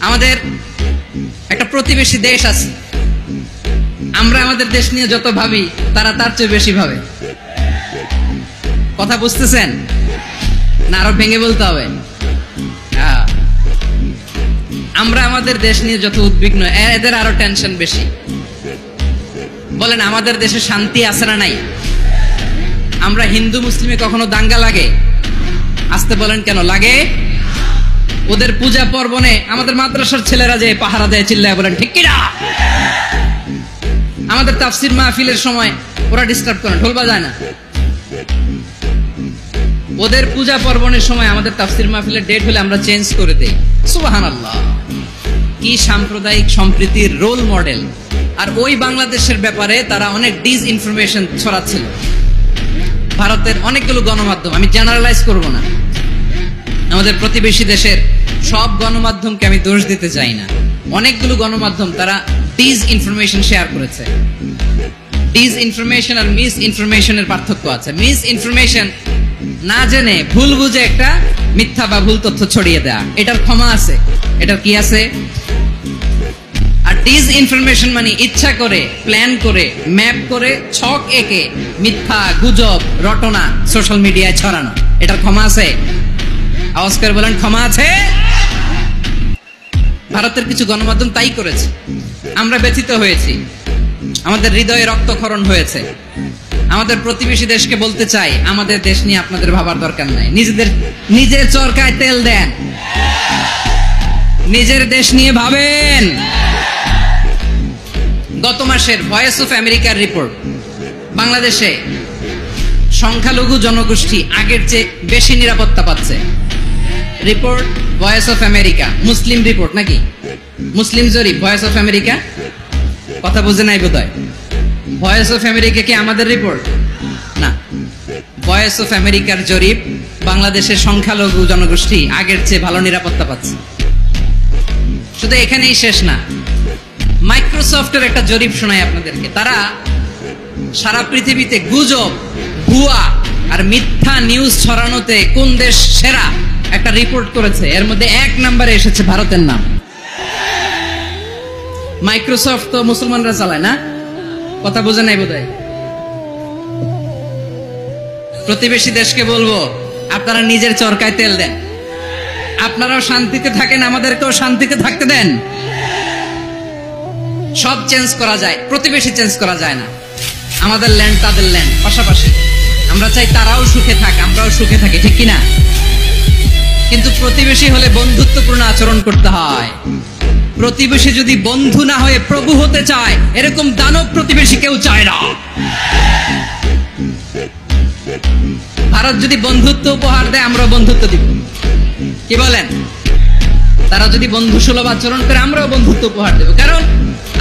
আমাদের একটা প্রতিবেশী দেশ আছে, আমরা আমাদের দেশ নিয়ে যত ভাবি তারা তার চেয়ে বেশি ভাবে। কথা বুঝতেছেন না? আরো ভেঙে বলতে হবে। আমরা আমাদের দেশ নিয়ে যত উদ্বিগ্ন, এদের আরো টেনশন বেশি। বলেন আমাদের দেশে শান্তি আছে না নাই? আমরা হিন্দু মুসলিমে কখনো দাঙ্গা লাগে? আসতে বলেন কেন লাগে? ওদের পূজা পার্বণে আমাদের মাদ্রাসার ছেলেরা যে পাহারা দেয়, চিল্লায় বলেন ঠিক কিনা? আমাদের তাফসির মাহফিলের সময় ওরা ডিস্টার্ব করে, ঢোল বাজায় না। ওদের পূজা পার্বণের সময় আমাদের তাফসির মাহফিলের ডেট হলে আমরা চেঞ্জ করে দেই। সুবহানাল্লাহ, কি সাম্প্রদায়িক সম্প্রীতির রোল মডেল। আর ওই বাংলাদেশের ব্যাপারে তারা অনেক ডিসইনফরমেশন ছড়াচ্ছিল। ভারতের অনেকগুলো গণমাধ্যম, আমি জেনারেলাইজ করব না, আমাদের প্রতিবেশী দেশের সব গণমাধ্যমকে আমি দোষ দিতে চাই না, অনেকগুলো গণমাধ্যম তারা ডিসইনফরমেশন শেয়ার করেছে। ডিসইনফরমেশন আর মিস ইনফরমেশনের পার্থক্য আছে। মিস ইনফরমেশন না জেনে ভুল বুঝে একটা মিথ্যা বা ভুল তথ্য ছড়িয়ে দেয়া, এটার ক্ষমা আছে, এটার কি আছে। আর ডিসইনফরমেশন মানে ইচ্ছা করে, প্ল্যান করে, ম্যাপ করে, ছক এঁকে মিথ্যা, গুজব, রটনা সোশ্যাল মিডিয়ায় ছড়ানো, এটার ক্ষমা আছে? আওয়াজ করে বলেন ক্ষমা আছে? ভারতের কিছু গণমাধ্যম তাই করেছে, আমরা ব্যথিত হয়েছি, আমাদের হৃদয়ে রক্তক্ষরণ হয়েছে। আমাদের প্রতিবেশী দেশকে বলতে চাই, আমাদের দেশ নিয়ে আপনাদের ভাবার দরকার নাই, নিজের চরকায় তেল দেন, নিজের দেশ নিয়ে ভাবেন। গত মাসের ভয়েস অফ আমেরিকার রিপোর্ট, বাংলাদেশে সংখ্যালঘু জনগোষ্ঠী আগের চেয়ে বেশি নিরাপত্তা পাচ্ছে। Report voice of America, Muslim report নাকি? মুসলিম জরিপ, ভয়েস অফ আমেরিকা। কথা বুঝে নাই বোধহয়। ভয়েস অফ আমেরিকা কি আমাদের রিপোর্ট? না, ভয়েস অফ আমেরিকার জরিপ, বাংলাদেশের সংখ্যালঘু জনগোষ্ঠী আগের চেয়ে ভালো নিরাপত্তা পাচ্ছে। শুধু এখানেই শেষ না, মাইক্রোসফটের একটা জরিপ শোনাই আপনাদেরকে। তারা সারা পৃথিবীতে গুজব, ভুয়া আর মিথ্যা নিউজ ছড়ানোতে কোন দেশ সেরা একটা রিপোর্ট করেছে। এর মধ্যে 1 নম্বরে এসেছে ভারতের নাম। মাইক্রোসফট তো মুসলমানরা চালায় না? কথা বোঝে নাই বোধহয়। প্রতিবেশী দেশকে বলবো, আপনারা নিজের চরকায় তেল দেন, আপনারাও শান্তিতে থাকেন, আমাদেরকেও শান্তিতে থাকতে দেন। সব চেঞ্জ করা যায়, প্রতিবেশী চেঞ্জ করা যায় না। আমাদের ল্যান্ড তাদের ল্যান্ড, পাশাপাশি। আমরা চাই তারাও সুখে থাক, আমরাও সুখে থাকি, ঠিক কিনা? কিন্তু প্রতিবেশী হলে বন্ধুত্বপূর্ণ আচরণ করতে হয়। প্রতিবেশী যদি বন্ধু না হয়ে প্রভু হতে চায়, এরকম দানব প্রতিবেশী কেউ চায় না। ভারত যদি বন্ধুত্ব উপহার দেয়, আমরা বন্ধুত্ব দিব, কি বলেন? তারা যদি বন্ধু সুলভ আচরণ করে, আমরাও বন্ধুত্ব উপহার দেব। কারণ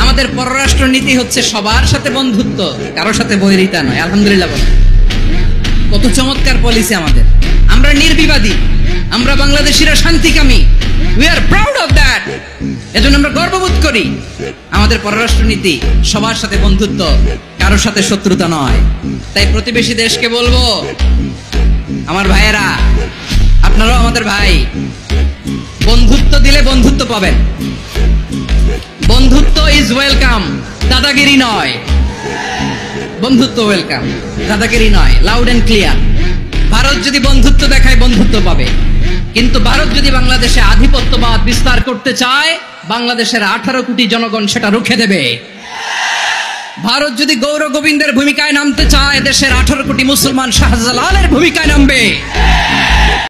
আমাদের পররাষ্ট্র নীতি হচ্ছে সবার সাথে বন্ধুত্ব, কারোর সাথে বৈরিতা নয়। আলহামদুলিল্লাহ বলেন, কত চমৎকার পলিসি আমাদের। আমরা নির্বিবাদী, আমরা বাংলাদেশিরা শান্তিকামী। We are proud of that. এজন্য আমরা গর্ববোধ করি। আমাদের পররাষ্ট্র নীতি সবার সাথে বন্ধুত্ব, কারোর সাথে শত্রুতা নয়। তাই প্রতিবেশী দেশকে বলবো, আমার ভাইয়েরা, আপনারাও আমাদের ভাই, বন্ধুত্ব দিলে বন্ধুত্ব পাবেন। বন্ধুত্ব ইজ ওয়েলকাম, দাদাগিরি নয়। বন্ধুত্ব ওয়েলকাম, দাদাগিরি নয়। Loud and clear. ভারত যদি বন্ধুত্ব দেখায়, বন্ধুত্ব পাবে। কিন্তু ভারত যদি বাংলাদেশে আধিপত্যবাদ বিস্তার করতে চায়, বাংলাদেশের 18 কোটি জনগণ সেটা রুখে দেবে। ভারত যদি গৌর গোবিন্দের ভূমিকায় নামতে চায়, দেশের 18 কোটি মুসলমান শাহজালালের ভূমিকায় নামবে।